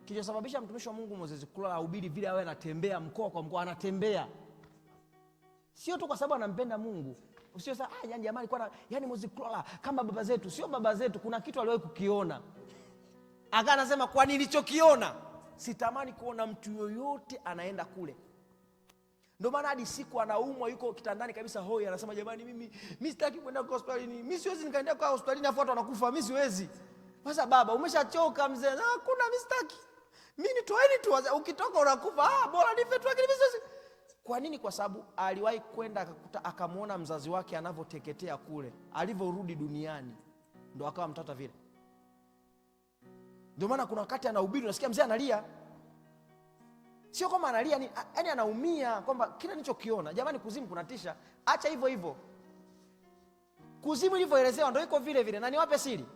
Kilichosababisha mtumishi wa Mungu Moses Kulola ahubiri vile awe anatembea mkoa kwa mkoa, anatembea. Sio tu kwa sababu anampenda Mungu. Sio sasa yani jamaa alikuwa yani Moses Kulola kama baba zetu, sio baba zetu, kuna kitu aliwahi kukiona. Aka anasema kwa nilichokiona sitamani kuona mtu yoyote anaenda kule. Ndio maana hadi siku anaumwa yuko kitandani kabisa hoi, anasema jamani mimi sitaki kwenda kwa hospitalini. Mimi siwezi nikaenda kwa hospitalini afu watu wanakufa, mimi siwezi. Sasa baba umeshachoka mzee. Hakuna, mimi sitaki. Mimi nitoeni tu, ukitoka unakufa. Bora nife tu, lakini mimi siwezi. Kwa nini? Kwa sababu aliwahi kwenda akakuta, akamuona mzazi wake anavyoteketea kule, alivyorudi duniani ndio akawa mtata vile. Ndio maana kuna wakati anahubiri unasikia mzee analia. Sio kama analia yani anaumia kwamba kile nilichokiona. Jamani, kuzimu kunatisha. Acha hivyo hivyo. Kuzimu ilivyoelezewa ndio iko vile vile. Na niwape siri.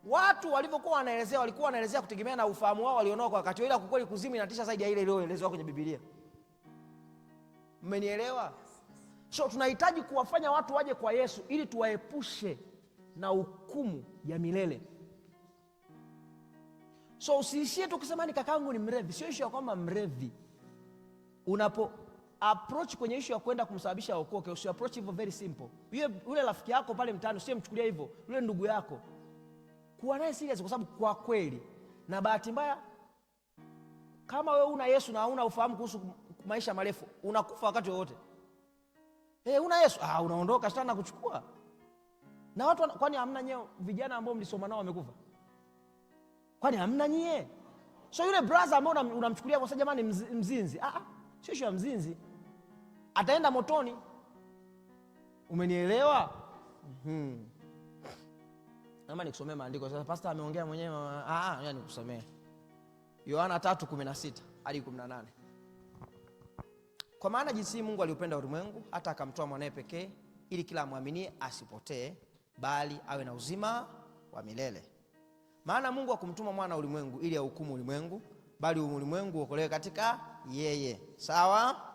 Watu walivyokuwa wanaelezea walikuwa wanaelezea kutegemea na ufahamu wao walionao kwa wakati, ila kwa kweli kuzimu inatisha zaidi ya ile iliyoelezewa kwenye Biblia. Mmenielewa? So tunahitaji kuwafanya watu waje kwa Yesu ili tuwaepushe na hukumu ya milele. So usiishie tu kusema ni kakangu ni mrevi. Sio issue ya kwamba mrevi. Unapo approach kwenye issue ya kwenda kumsababisha aokoke, usi approach hivyo very simple. Yule rafiki yako pale mtaani usiye mchukulia hivyo. Yule ndugu yako, kuwa naye serious, kwa sababu kwa kweli na bahati mbaya kama wewe una Yesu na una ufahamu kuhusu maisha marefu, unakufa wakati wote. Una Yesu, unaondoka shetani na kuchukua. Na watu kwani hamna nyeo vijana ambao mlisoma nao wamekufa? Kwani hamna nyie? So yule brother ambao unamchukulia kwa sababu jamani mzinzi, sio issue ya mzinzi. Ataenda motoni. Umenielewa? Naomba nikusomee maandiko. Sasa pastor ameongea mwenyewe. Yani nikusomee. Yohana 3:16 hadi 18. Kwa maana jinsi Mungu aliupenda ulimwengu hata akamtoa mwanae pekee ili kila amwaminie asipotee bali awe na uzima wa milele. Maana Mungu hakumtuma mwana ulimwengu ili ahukumu ulimwengu, bali ulimwengu uokolewe katika yeye. Sawa?